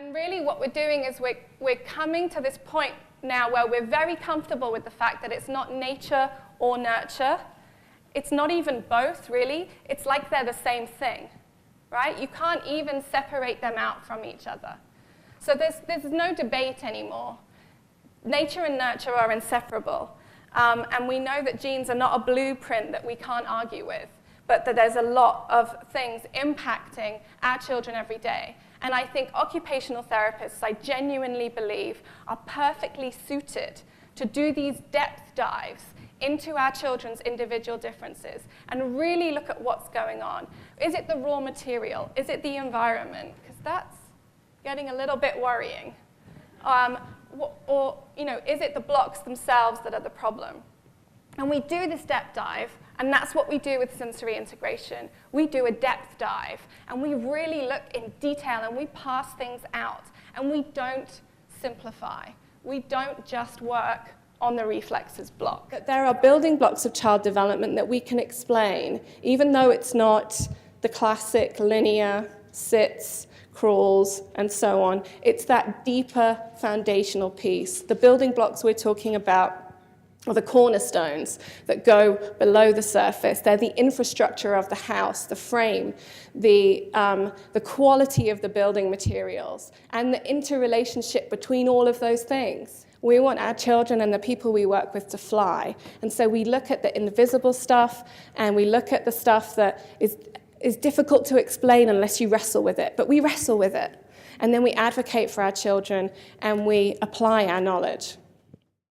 And really what we're doing is we're coming to this point now where we're very comfortable with the fact that it's not nature or nurture. It's not even both, really. It's like they're the same thing, right? You can't even separate them out from each other. So there's no debate anymore. Nature and nurture are inseparable. And we know that genes are not a blueprint that we can't argue with, but that there's a lot of things impacting our children every day. And I think occupational therapists, I genuinely believe, are perfectly suited to do these depth dives into our children's individual differences and really look at what's going on. Is it the raw material? Is it the environment? Because that's getting a little bit worrying. Or, is it the blocks themselves that are the problem? And we do this depth dive, and that's what we do with sensory integration. We do a depth dive, and we really look in detail, and we pass things out, and we don't simplify. We don't just work on the reflexes block. But there are building blocks of child development that we can explain, even though it's not the classic linear sits, crawls, and so on. It's that deeper foundational piece. The building blocks we're talking about are the cornerstones that go below the surface. They're the infrastructure of the house, the frame, the quality of the building materials, and the interrelationship between all of those things. We want our children and the people we work with to fly. And so we look at the invisible stuff, and we look at the stuff that is difficult to explain unless you wrestle with it. But we wrestle with it. And then we advocate for our children, and we apply our knowledge.